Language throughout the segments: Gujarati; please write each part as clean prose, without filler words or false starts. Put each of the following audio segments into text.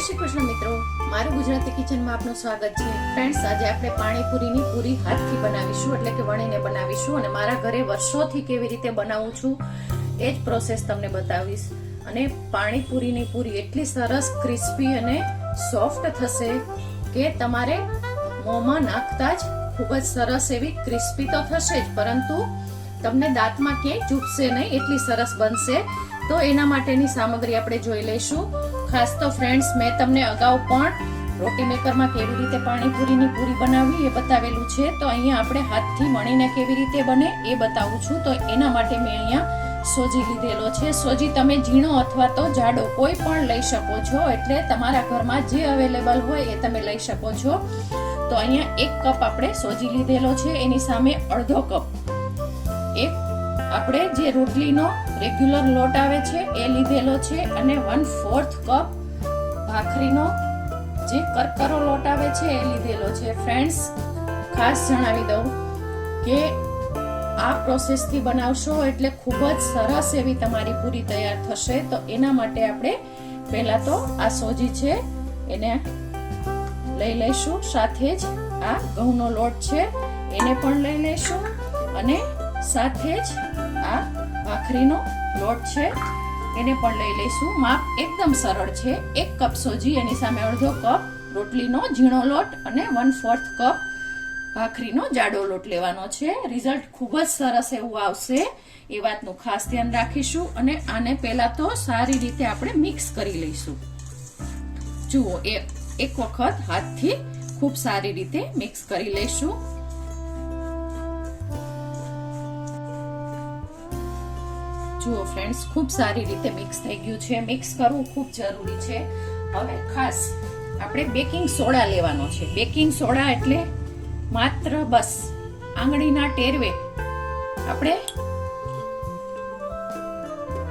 શ્રી કૃષ્ણ મિત્રો, મારું ગુજરાતી કિચનમાં આપનું સ્વાગત છે. ફ્રેન્ડ્સ, આજે આપણે પાણીપુરીની પૂરી હાથથી બનાવીશું, એટલે કે વણીને બનાવીશું. અને મારા ઘરે વર્ષોથી કેવી રીતે બનાવું છું એ જ પ્રોસેસ તમને બતાવીશ. અને પાણીપુરીની પૂરી એટલી સરસ ક્રિસ્પી અને સોફ્ટ થશે કે તમારે મોંમાં નાખતા જ ખૂબ જ સરસ એવી ક્રિસ્પી તો થશે જ, પરંતુ તમને દાંતમાં ક્યાંય ચૂપશે નહીં, એટલી સરસ બનશે. તો એના માટેની સામગ્રી આપણે જોઈ લઈશું. ખાસ તો ફ્રેન્ડ્સ, મેં તમને અગાઉ પણ રોટી મેકરમાં કેવી રીતે પાણીપુરીની પૂરી બનાવવી એ બતાવેલું છે. તો અહીંયા આપણે હાથથી વણીને કેવી રીતે બને એ બતાવું છું. તો એના માટે મેં અહીંયા સોજી લીધેલો છે. સોજી તમે ઝીણો અથવા તો જાડો કોઈ પણ લઈ શકો છો, એટલે તમારા ઘરમાં જે અવેલેબલ હોય એ તમે લઈ શકો છો. તો અહીંયા 1 કપ આપણે સોજી લીધેલો છે, એની સામે અડધો કપ એક આપણે જે રોટલીનો રેગ્યુલર લોટ આવે છે એ લીધેલો છે, અને 1/4 કપ ભાખરીનો જે કરકરો લોટ આવે છે એ લીધેલો છે. ફ્રેન્ડ્સ, ખાસ જણાવી દઉં કે આ પ્રોસેસથી બનાવશો એટલે ખૂબ જ સરસ એવી તમારી પૂરી તૈયાર થશે. તો એના માટે આપણે પહેલા તો આ સોજી છે એને લઈ લઈશું, સાથે જ આ ઘઉંનો લોટ છે એને પણ લઈ લઈશું, અને સાથે જ આ ભાખરીનો લોટ છે એને પણ લઈ લઈશું. માપ એકદમ સરળ છે. 1 કપ સોજી, એની સામે અડધો કપ રોટલીનો ઝીણો લોટ અને 1/4 કપ ભાખરીનો જાડો લોટ લેવાનો છે. રિઝલ્ટ ખૂબ જ સરસ એવું આવશે એ વાતનું ખાસ ધ્યાન રાખીશું. અને આને પહેલા તો સારી રીતે આપણે મિક્સ કરી લઈશું. જુઓ, એક વખત હાથથી ખૂબ સારી રીતે મિક્સ કરી લઈશું. જુઓ ફ્રેન્ડ્સ, ખૂબ સારી રીતે મિક્સ થઈ ગયું છે. મિક્સ કરવું ખૂબ જરૂરી છે. હવે ખાસ આપણે બેકિંગ સોડા લેવાનો છે. બેકિંગ સોડા એટલે માત્ર બસ આંગળીના ટેરવે આપણે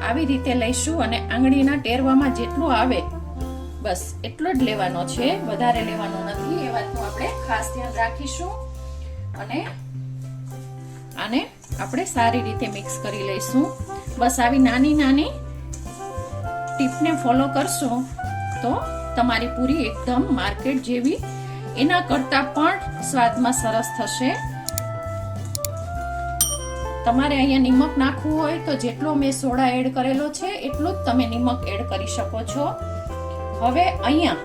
આવી રીતે લઈશું, અને આંગળીના ટેરવામાં જેટલું આવે બસ એટલો જ લેવાનો છે, વધારે લેવાનો નથી. એ વાતનું આપણે ખાસ ધ્યાન રાખીશું. અને આને આપણે સારી રીતે મિક્સ કરી લઈશું. બસ આવી નાની નાની ટીપને ફોલો કરશો તો તમારી પૂરી એકદમ માર્કેટ જેવી, એના કરતા પણ સ્વાદમાં સરસ થશે. તમારે અહીંયા નિમક નાખવું હોય તો જેટલો મેં સોડા એડ કરેલો છે એટલું જ તમે નિમક એડ કરી શકો છો. હવે અહીંયા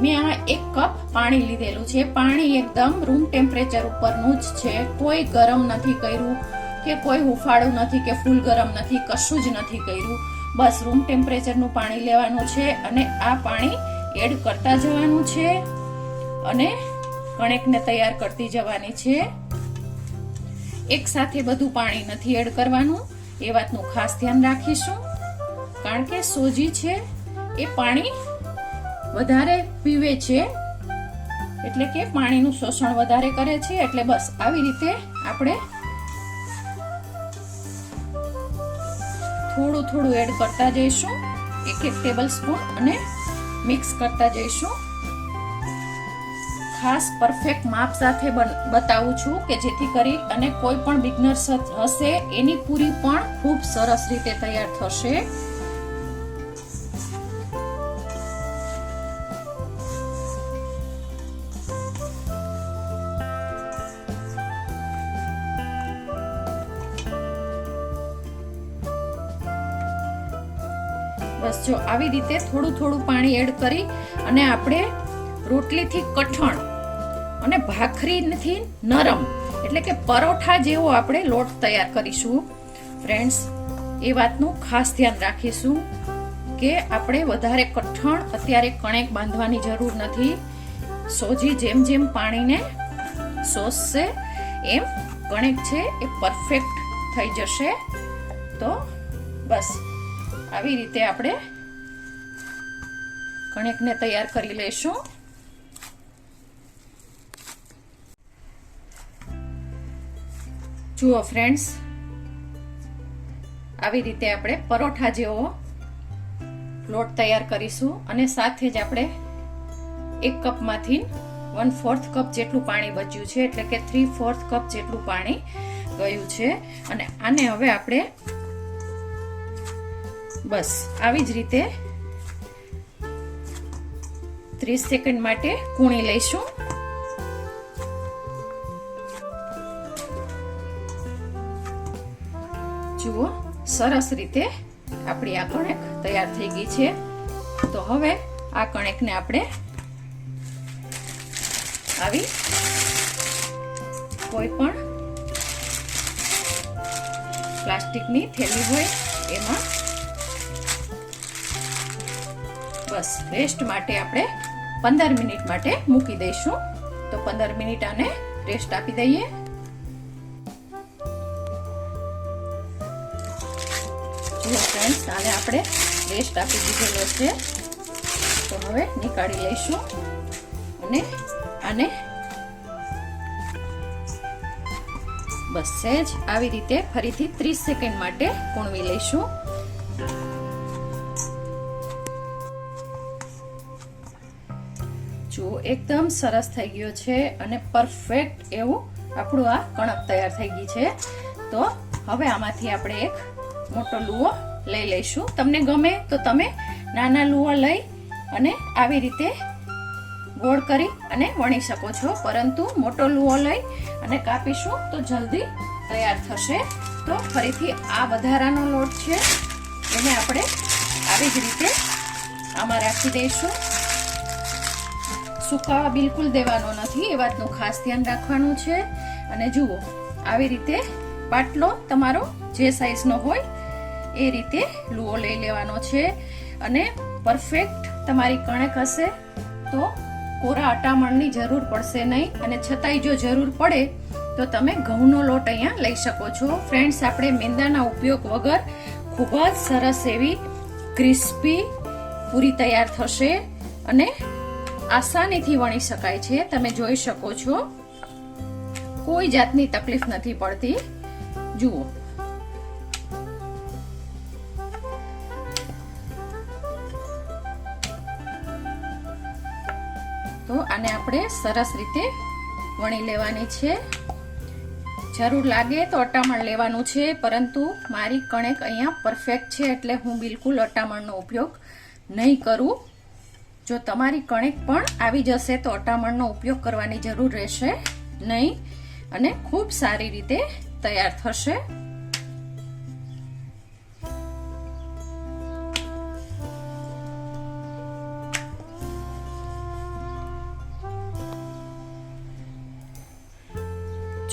મેં આ 1 કપ પાણી લીધેલું છે. પાણી એકદમ રૂમ ટેમ્પરેચર ઉપરનું જ છે. કોઈ ગરમ નથી કર્યું કે કોઈ હુફાળું નથી કે ફૂલ ગરમ નથી, કશું જ નથી કર્યું. બસ રૂમ ટેમ્પરેચરનું પાણી લેવાનું છે, અને આ પાણી એડ કરતા જવાનું છે, અને કણેકને તૈયાર કરતી જવાની છે. એક સાથે બધું પાણી નથી એડ કરવાનું, એ વાતનું ખાસ ધ્યાન રાખીશું. કારણ કે સોજી છે એ પાણી વધારે પીવે છે, એટલે કે પાણીનું શોષણ વધારે કરે છે. એટલે બસ આવી રીતે આપણે થોડું થોડું એડ કરતા જઈશું, 1 ટેબલ સ્પૂન, અને મિક્સ કરતા જઈશું. ખાસ પરફેક્ટ માપ સાથે બતાવું છું કે જેથી કરી અને કોઈ પણ બિગનર્સ હશે એની પૂરી પણ ખૂબ સરસ રીતે તૈયાર થશે. બસ જો આવી રીતે થોડું થોડું પાણી એડ કરી અને આપણે રોટલીથી કઠણ અને ભાખરીથી નરમ, એટલે કે પરોઠા જેવો આપણે લોટ તૈયાર કરીશું. ફ્રેન્ડ્સ, એ વાતનું ખાસ ધ્યાન રાખીશું કે આપણે વધારે કઠણ અત્યારે કણેક બાંધવાની જરૂર નથી. સોજી જેમ જેમ પાણીને શોષશે એમ કણેક છે એ પરફેક્ટ થઈ જશે. તો બસ આવી રીતે આપણે કણેકને તૈયાર કરી લઈશું. જુઓ ફ્રેન્ડ્સ, આવી રીતે આપણે પરોઠા જેવો લોટ તૈયાર કરીશું, અને સાથે જ આપણે 1 કપમાંથી 1/4 કપ જેટલું પાણી બચ્યું છે, એટલે કે 3/4 કપ જેટલું પાણી ગયું છે. અને આને હવે આપણે બસ આવી જ રીતે 30 સેકન્ડ માટે કૂણી લઈશું. જુઓ, સરસ રીતે આપણી આ કણેક તૈયાર થઈ ગઈ છે. તો હવે આ કણેકને આપણે આવી કોઈ પણ પ્લાસ્ટિકની થેલી હોય એમાં બસ રેસ્ટ માટે આપણે 15 મિનિટ માટે મૂકી દઈશું. તો 15 મિનિટ આને રેસ્ટ આપી દઈએ. જુઓ ફ્રેન્ડ્સ, આને આપણે રેસ્ટ આપી દીધેલો છે. તો હવે નીકાળી લઈશું અને આને બસ સહેજ આવી રીતે ફરીથી 30 સેકન્ડ માટે કૂણવી લઈશું. જો એકદમ સરસ થઈ ગયો છે અને પરફેક્ટ એવું આપણું આ કણક તૈયાર થઈ ગઈ છે. તો હવે આમાંથી આપણે એક મોટો લુઓ લઈ લઈશું. તમને ગમે તો તમે નાના લુઓ લઈ અને આવી રીતે ગોળ કરી અને વણી શકો છો, પરંતુ મોટો લુઓ લઈ અને કાપીશું તો જલ્દી તૈયાર થશે. તો ફરીથી આ વધારાનો લોટ છે એને આપણે આવી જ રીતે આમાં રાખી દઈશું. સુકાવા બિલકુલ દેવાનો નથી, એ વાતનું ખાસ ધ્યાન રાખવાનું છે. અને જુઓ, આવી રીતે પાટલો તમારો જે સાઈઝનો હોય એ રીતે લુઓ લઈ લેવાનો છે. અને પરફેક્ટ તમારી કણેક હશે તો કોરા અટામણની જરૂર પડશે નહીં. અને છતાંય જો જરૂર પડે તો તમે ઘઉંનો લોટ અહીંયા લઈ શકો છો. ફ્રેન્ડ્સ, આપણે મેંદાના ઉપયોગ વગર ખૂબ જ સરસ એવી ક્રિસ્પી પૂરી તૈયાર થશે અને આસાનીથી વણી શકાય છે. તમે જોઈ શકો છો, કોઈ જાતની તકલીફ નથી પડતી. જુઓ, તો આને આપણે સરસ રીતે વણી લેવાની છે. જરૂર લાગે તો અટામણ લેવાનું છે, પરંતુ મારી કણેક અહીંયા પરફેક્ટ છે એટલે હું બિલકુલ અટામણનો ઉપયોગ નહીં કરું. જો તમારી કણેક પણ આવી જશે તો અટામણનો ઉપયોગ કરવાની જરૂર રહેશે નહીં અને ખૂબ સારી રીતે તૈયાર થશે.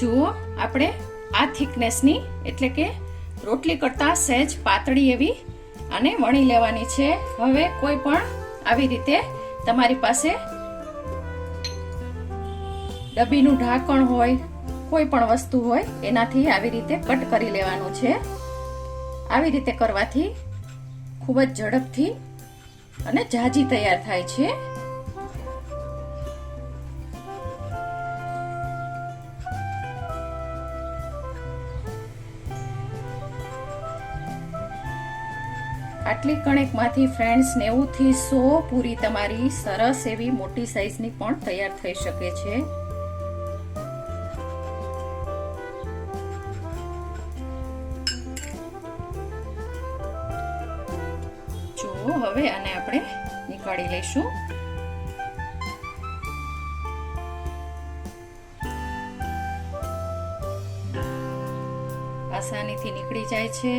જુઓ, આપણે આ થિકનેસની એટલે કે રોટલી કરતા સહેજ પાતળી એવી આને વણી લેવાની છે. હવે કોઈ પણ આવી રીતે તમારી પાસે ડબ્બીનું ઢાંકણ હોય, કોઈ પણ વસ્તુ હોય એનાથી આવી રીતે કટ કરી લેવાનું છે. આવી રીતે કરવાથી ખૂબ જ ઝડપથી અને જાજી તૈયાર થાય છે. આટલી કણેકમાંથી ફ્રેન્ડ્સ 90 થી 100 પૂરી તમારી સરસ એવી મોટી સાઈઝની પણ તૈયાર થઈ શકે છે. જો હવે આને આપણે નીકાળી લઈશું. આસાનીથી નીકળી જાય છે,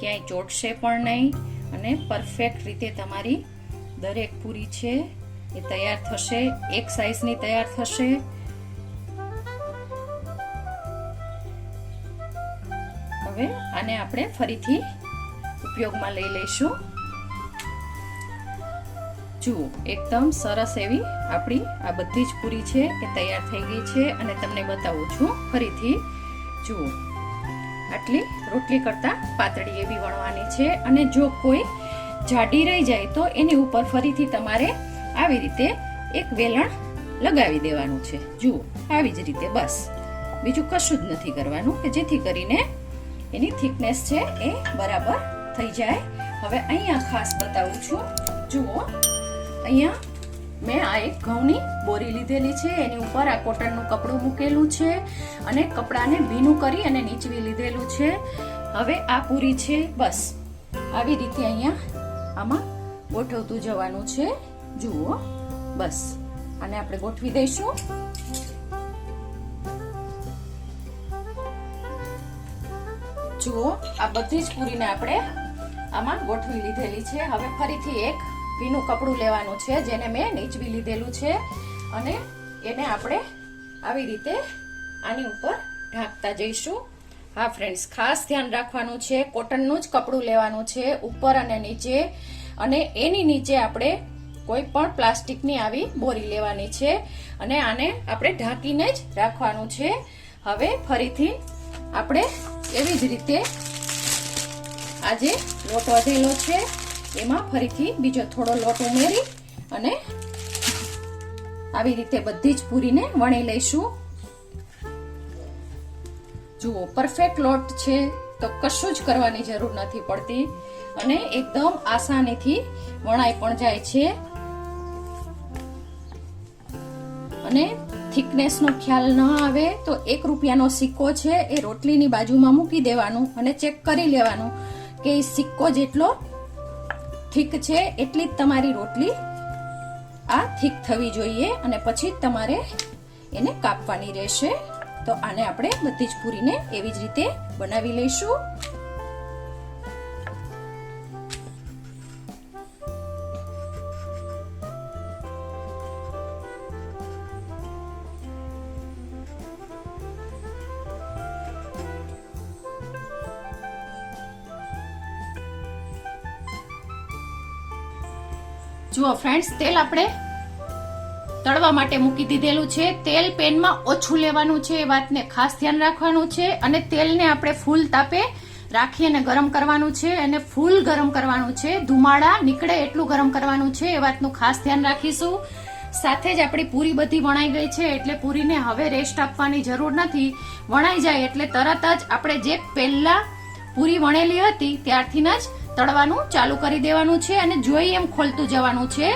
ક્યાંય ચોટશે પણ નહીં અને પરફેક્ટ રીતે તમારી દરેક પૂરી છે એ તૈયાર થશે, એક સાઈઝની તૈયાર થશે. હવે આને આપણે ફરીથી ઉપયોગમાં લઈ લઈશું. જુઓ, એકદમ સરસ એવી આપણી આ બધી જ પૂરી છે એ તૈયાર થઈ ગઈ છે અને તમને બતાવું છું ફરીથી. જુઓ, આટલી રોટલી કરતા પાતળી એવી વણવાની છે અને જો કોઈ જાડી રહી જાય તો એની ઉપર ફરીથી તમારે આવી રીતે એક વેલણ લગાવી દેવાનું છે. જુઓ, આવી જ રીતે, બસ બીજું કશું જ નથી કરવાનું, કે જેથી કરીને એની થિકનેસ છે એ બરાબર થઈ જાય. હવે અહીંયા ખાસ બતાવું છું. જુઓ, અહીંયા મેં આ એક ઘઉંની બોરી લીધેલી છે, એની ઉપર આ કોટનનું કપડું મૂકેલું છે અને કપડાને ભીનું કરી અને નીચવી લીધેલું છે. હવે આ પૂરી છે બસ આવી રીતે અહીંયા આમાં ગોઠવતું જવાનું છે. જુઓ, બસ આને આપણે ગોઠવી દઈશું. જુઓ આ બધી જ પૂરીને આપણે આમાં ગોઠવી લીધેલી છે. હવે ફરીથી એક ભીનું કપડું લેવાનું છે જેને મેં નીચવી લીધેલું છે અને એને આપણે આવી રીતે આની ઉપર ઢાંકતા જઈશું. હા ફ્રેન્ડ્સ, ખાસ ધ્યાન રાખવાનું છે, કોટનનું જ કપડું લેવાનું છે ઉપર અને નીચે, અને એની નીચે આપણે કોઈ પણ પ્લાસ્ટિકની આવી બોરી લેવાની છે અને આને આપણે ઢાંકીને જ રાખવાનું છે. હવે ફરીથી આપણે એવી જ રીતે આ જે લોટ વધેલો છે એમાં ફરીથી બીજો થોડો લોટ ઉમેરી અને આવી રીતે બધી જ પૂરીને વણી લઈશું. જુઓ પરફેક્ટ લોટ છે તો કશું જ કરવાની જરૂર નથી પડતી અને એકદમ આસાનીથી વણાઈ પણ જાય છે. અને થિકનેસ નો ખ્યાલ ન આવે તો 1 રૂપિયાનો સિક્કો છે એ રોટલીની બાજુમાં મૂકી દેવાનું અને ચેક કરી લેવાનું કે એ સિક્કો જેટલો થીક છે એટલી જ તમારી રોટલી આ થીક થવી જોઈએ અને પછી તમારે એને કાપવાની રહેશે. તો આને આપણે બધી જ પૂરીને એવી જ રીતે બનાવી લઈશું. જુઓ ફ્રેન્ડ્સ, તેલ આપણે તળવા માટે મૂકી દીધેલું છે. તેલ પેનમાં ઓછું લેવાનું છે એ વાતને ખાસ ધ્યાન રાખવાનું છે અને તેલને આપણે ફૂલ તાપે રાખી અને ગરમ કરવાનું છે અને ફૂલ ગરમ કરવાનું છે. ધુમાડા નીકળે એટલું ગરમ કરવાનું છે એ વાતનું ખાસ ધ્યાન રાખીશું. સાથે જ આપણી પૂરી બધી વણાઈ ગઈ છે એટલે પૂરીને હવે રેસ્ટ આપવાની જરૂર નથી. વણાઈ જાય એટલે તરત જ આપણે જે પહેલા પૂરી વણેલી હતી ત્યારથી જ તળવાનું ચાલુ કરી દેવાનું છે અને જોઈ એમ ખોલતું જવાનું છે.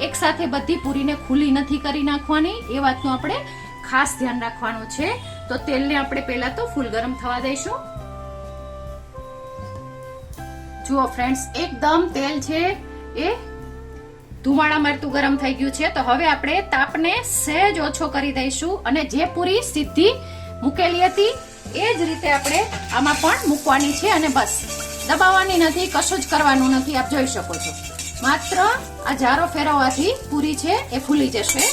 એક સાથે બધી પૂરીને ખુલ્લી નથી કરી નાખવાની એ વાતનું આપણે ખાસ ધ્યાન રાખવાનું છે. તો તેલને આપણે પહેલા તો ફૂલ ગરમ થવા દઈશું. જુઓ ફ્રેન્ડ્સ, એકદમ તેલ છે એ ધુમાડા મારતું ગરમ થઈ ગયું છે. તો હવે આપણે તાપને સહેજ ઓછો કરી દઈશું અને જે પૂરી સીધી મૂકેલી હતી એ જ રીતે આપણે આમાં પણ મૂકવાની છે અને બસ દબાવવાની નથી, કશું જ કરવાનું નથી. આપ જોઈ શકો છો, માત્ર આ જારો ફેરવવાથી પૂરી છે એ ફૂલી જશે.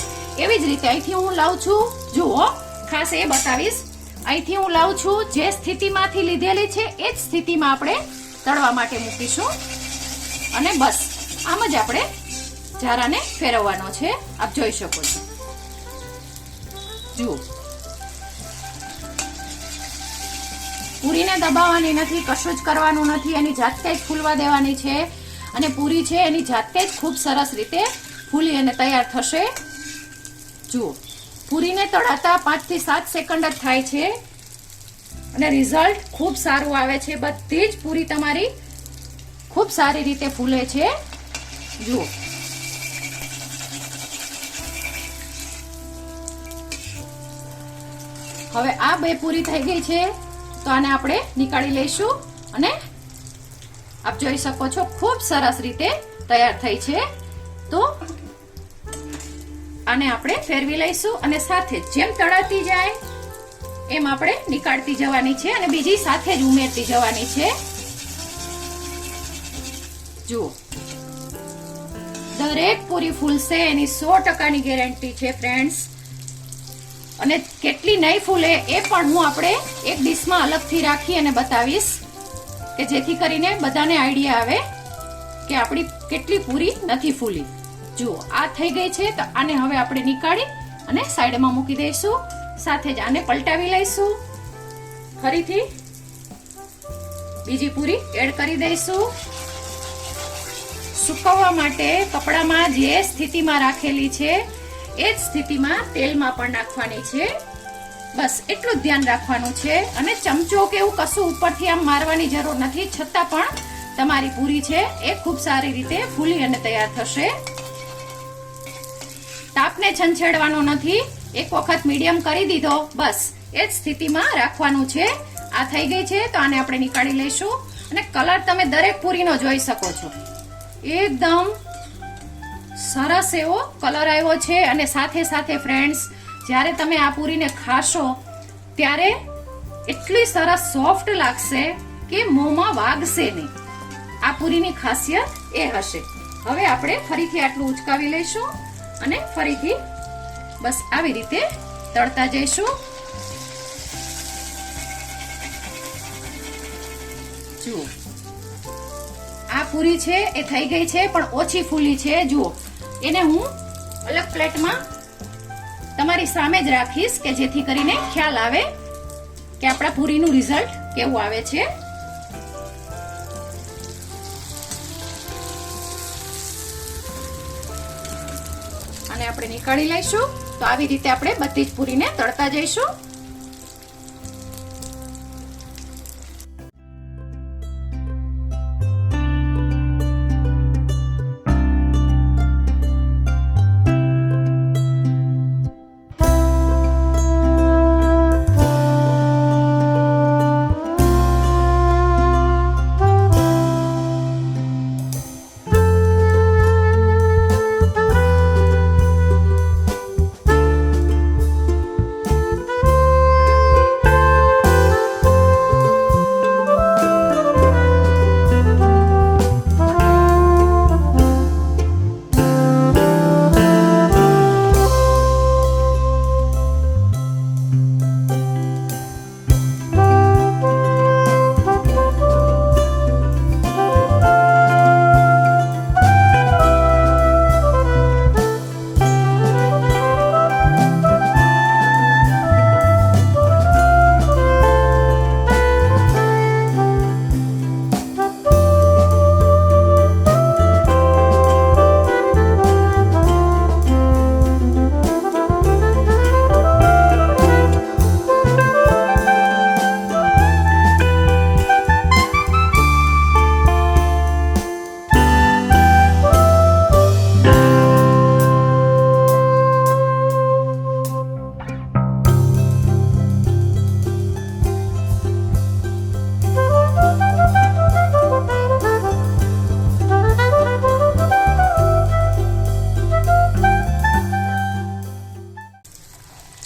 એવી જ રીતે અહીંથી હું લાવું છું, જુઓ ખાસ એ બતાવીશ, અહીંથી હું લાવું છું જે સ્થિતિમાંથી લીધેલી છે એ જ સ્થિતિમાં આપણે તળવા માટે મૂકીશું અને બસ આમ જ આપણે જારાને ફેરવવાનો છે. આપ જોઈ શકો છો, જુઓ પૂરીને દબાવવાની નથી, કશું જ કરવાનું નથી, એની જાતે જ ફૂલવા દેવાની છે અને પૂરી છે એની જાતે જ ખૂબ સરસ રીતે ફૂલી અને તૈયાર થશે. જુઓ પૂરીને તળાતા 5 થી 7 સેકન્ડ જ થાય છે અને રિઝલ્ટ ખૂબ સારું આવે છે. બધી જ પૂરી તમારી ખૂબ સારી રીતે ફૂલે છે. જુઓ હવે આ 2 પૂરી થઈ ગઈ છે તો આને આપણે નીકાળી લઈશું અને આપ જોઈ શકો છો ખૂબ સરસ રીતે તૈયાર થઈ છે. તો આને આપણે ફેરવી લઈશું અને સાથે જેમ તળાતી જાય એમ આપણે નીકાળતી જવાની છે અને બીજી સાથે જ ઉમેરતી જવાની છે. જુઓ દરેક પૂરી ફૂલશે એની 100% ગેરંટી છે ફ્રેન્ડ્સ. અને કેટલી નહીં ફૂલે એ પણ હું આપણે એક ડીશમાં અલગથી રાખી અને બતાવીશ કે જેથી કરીને બધાને આઈડિયા આવે કે આપણી કેટલી પૂરી નથી ફૂલી. જુઓ આ થઈ ગઈ છે તો આને હવે આપણે નીકાળી અને સાઈડમાં મૂકી દઈશું. સાથે જ આને પલટાવી લઈશું. ફરીથી બીજી પૂરી એડ કરી દઈશું. સુકવવા માટે કપડામાં જે સ્થિતિમાં રાખેલી છે એ જ સ્થિતિમાં તેલમાં પણ નાખવાની છે. બસ એટલું જ ધ્યાન રાખવાનું છે અને ચમચો કે એવું કશું ઉપરથી આમ મારવાની જરૂર નથી, છતાં પણ તમારી પૂરી છે એ ખૂબ સારી રીતે ફૂલી અને તૈયાર થશે. તાપને છંછેડવાનો નથી, એક વખત મીડિયમ કરી દીધો બસ એ જ સ્થિતિમાં રાખવાનું છે. આ થઈ ગઈ છે તો આને આપણે નીકાળી લઈશું અને કલર તમે દરેક પૂરીનો જોઈ શકો છો, એકદમ સરસ એવો કલર આવ્યો છે અને સાથે સાથે ફ્રેન્ડ્સ જ્યારે તમે આ પૂરીને ખાશો ત્યારે એટલી સરસ સોફ્ટ લાગશે કે મોંમાં વાગશે નહીં. આ પૂરીની ખાસિયત એ હશે. હવે આપણે ફરીથી આટલું ઉચકાવી લઈશું અને ફરીથી બસ આવી રીતે તળતા જઈશું. જુઓ આ પૂરી છે એ થઈ ગઈ છે પણ ઓછી ફૂલી છે. જુઓ એને હું અલગ પ્લેટમાં તમારી સામે જ રાખીશ કે જેથી કરીને ખ્યાલ આવે કે આપણા પૂરીનું રિઝલ્ટ કેવું આવે છે. અને આપણે નીકાળી લઈશું. તો આવી રીતે આપણે બધી જ પૂરીને તળતા જઈશું.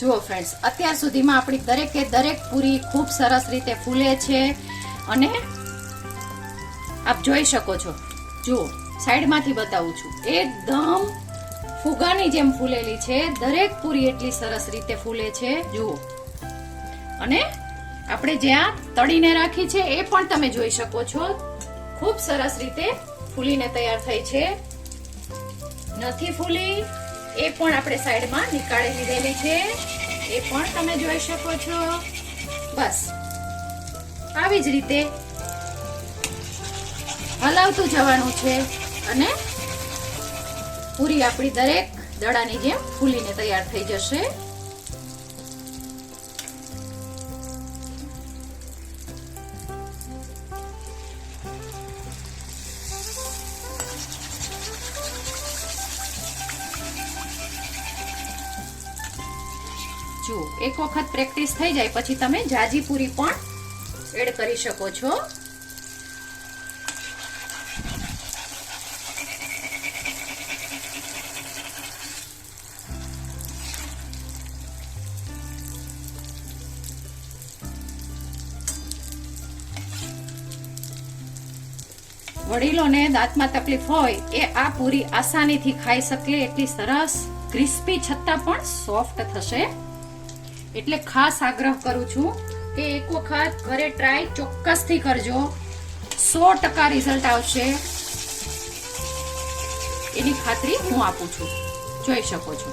જુઓ ફ્રેન્ડ્સ અત્યાર સુધીમાં આપણી દરેકે દરેક પૂરી ખૂબ સરસ રીતે ફૂલે છે અને આપ જોઈ શકો છો. જુઓ સાઈડમાંથી બતાવું છું એકદમ ફુગાની જેમ ફૂલેલી છે. દરેક પૂરી એટલી સરસ રીતે ફૂલે છે. જુઓ અને આપણે જ્યાં તળીને રાખી છે એ પણ તમે જોઈ શકો છો ખૂબ સરસ રીતે ફૂલીને તૈયાર થઈ છે. નથી ફૂલી એ પણ આપણે સાઈડમાં નીકાળી લીધેલી છે એ પણ તમે જોઈ શકો છો. બસ આવી જ રીતે હલાવતું જવાનું છે અને પૂરી આપણી દરેક દડાની જેમ ફૂલીને તૈયાર થઈ જશે. જો એક વખત પ્રેક્ટિસ થઈ જાય પછી તમે જાજી પૂરી પણ એડ કરી શકો છો. વડીલોને દાંતમાં તકલીફ હોય એ આ પૂરી આસાનીથી ખાઈ શકે એટલી સરસ ક્રિસ્પી છતાં પણ સોફ્ટ થશે. એટલે ખાસ આગ્રહ કરું છું કે એક વખત ઘરે ટ્રાય ચોક્કસથી કરજો. 100% રિઝલ્ટ આવશે એની ખાતરી હું આપું છું. જોઈ શકો છો.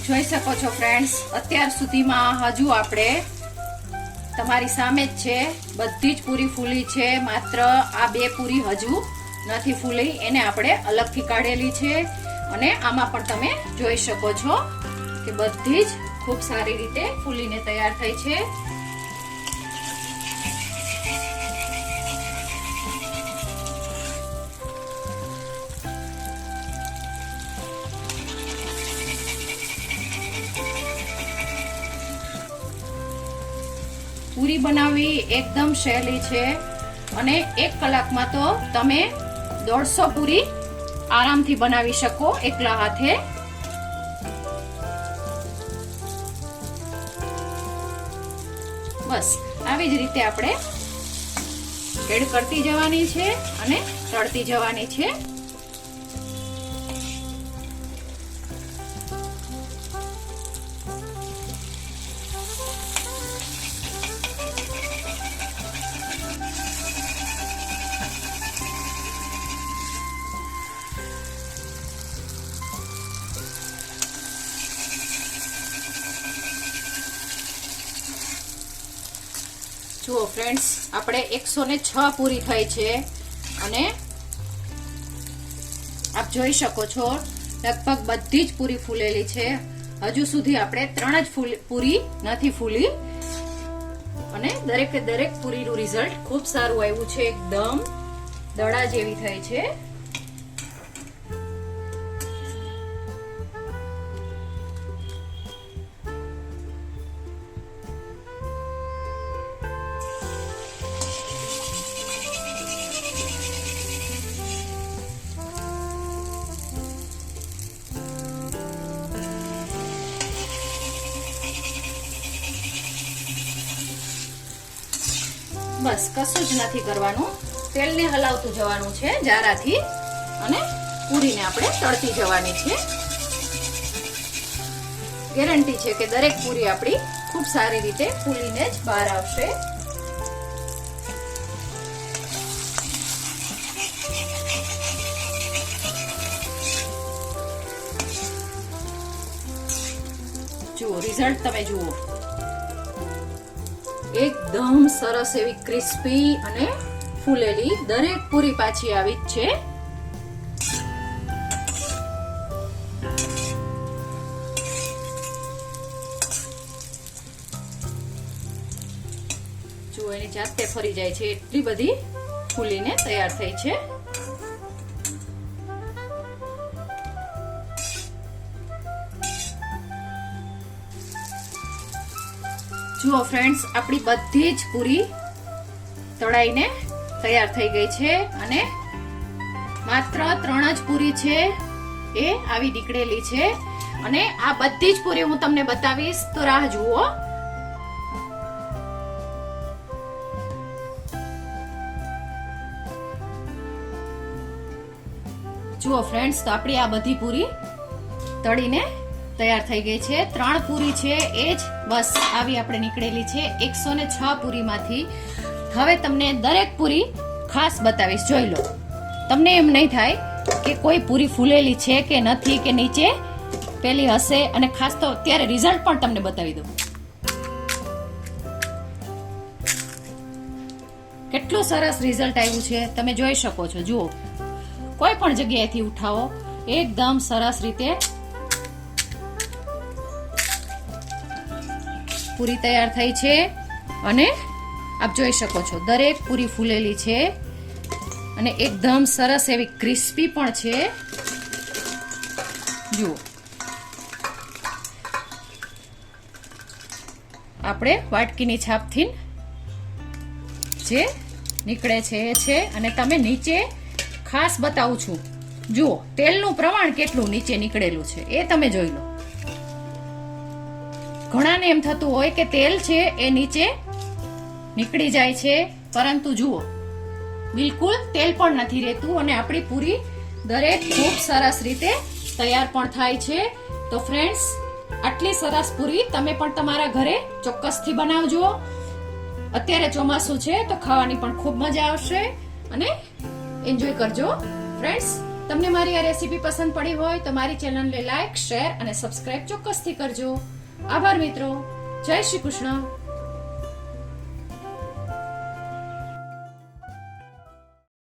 જોઈ શકો છો ફ્રેન્ડ્સ, અત્યાર સુધીમાં હજુ આપણે તમારી સામે જ છે બધી જ પૂરી ફૂલી છે, માત્ર આ 2 પૂરી હજુ નથી ફૂલી, એને આપણે અલગથી કાઢેલી છે. અને આમાં પણ તમે જોઈ શકો છો કે બધી જ ખૂબ સારી રીતે ફૂલીને તૈયાર થઈ છે. પૂરી બનાવવી એકદમ સહેલી છે અને 1 કલાકમાં તો તમે 150 પૂરી આરામથી બનાવી શકો એકલા હાથે. બસ આવી જ રીતે આપણે એડ કરતી જવાની છે અને તળતી જવાની છે. જુઓ ફ્રેન્ડ્સ, આપણે 106 પૂરી થઈ છે અને આપ જોઈ શકો છો લગભગ બધી જ પૂરી ફૂલેલી છે. હજુ સુધી આપણે 3 જ પૂરી નથી ફૂલી અને દરેકે દરેક પૂરીનું રિઝલ્ટ ખૂબ સારું આવ્યું છે. એકદમ દડા જેવી થઈ છે. બસ કશું જ નથી કરવાનું, તેલને હલાવતું જવાનું છે જારાથી અને પૂરીને આપણે તળતી જવાની છે. ગેરંટી છે કે દરેક પૂરી આપણી ખૂબ સારી રીતે ફૂલીને જ બહાર આવશે. જુઓ રિઝલ્ટ તમે જુઓ, એકદમ સરસ એવી ક્રિસ્પી અને ફૂલેલી દરેક પૂરી પાછી આવી જ છે. જો એની જાતે ફરી જાય છે, એટલી બધી ફૂલીને તૈયાર થઈ છે. જુઓ ફ્રેન્ડ્સ, આપણી બધી જ પૂરી તળાઈને તૈયાર થઈ ગઈ છે અને માત્ર 3 જ પૂરી છે એ આવી નીકળેલી છે. અને આ બધી જ પૂરી હું તમને બતાવીશ, તો રાહ જુઓ. જુઓ ફ્રેન્ડ્સ, તો આપણી આ બધી પૂરી તળીને તૈયાર થઈ ગઈ છે. 3 પૂરી છે એ જ બસ આવી આપણે નીકળેલી છે 106 પૂરીમાંથી. હવે તમને દરેક પૂરી ખાસ બતાવીશ, જોઈ લો. તમને એમ નહીં થાય કે કોઈ પૂરી ફૂલેલી છે કે નથી, કે નીચે પેલી હશે. અને ખાસ તો અત્યારે રિઝલ્ટ પણ તમને બતાવી દઉં. કેટલું સરસ રિઝલ્ટ આવ્યું છે તમે જોઈ શકો છો. જુઓ, કોઈ પણ જગ્યાએથી ઉઠાવો, એકદમ સરસ રીતે પૂરી તૈયાર થઈ છે. અને આપ જોઈ શકો છો દરેક પૂરી ફૂલેલી છે અને એકદમ સરસ એવી ક્રિસ્પી પણ છે. જુઓ, આપણે વાટકીની છાપથી જે નીકળે છે એ છે. અને તમે નીચે ખાસ બતાવું છું, જુઓ તેલનું પ્રમાણ કેટલું નીચે નીકળેલું છે એ તમે જોઈ લો. ઘણાને એમ થતું હોય કે તેલ છે એ નીચે નીકળી જાય છે, પરંતુ જુઓ બિલકુલ તેલ પણ નથી રહેતું અને આપણી પૂરી દરેક ખૂબ સરસ રીતે તૈયાર પણ થાય છે. તો ફ્રેન્ડ્સ, આટલી સરસ પૂરી તમે પણ તમારા ઘરે ચોક્કસથી બનાવજો. અત્યારે ચોમાસું છે તો ખાવાની પણ ખૂબ મજા આવશે અને એન્જોય કરજો ફ્રેન્ડ્સ. તમને મારી આ રેસીપી પસંદ પડી હોય તો મારી ચેનલને લાઈક, શેર અને સબસ્ક્રાઇબ ચોક્કસથી કરજો. આભાર મિત્રો. જય શ્રી કૃષ્ણ.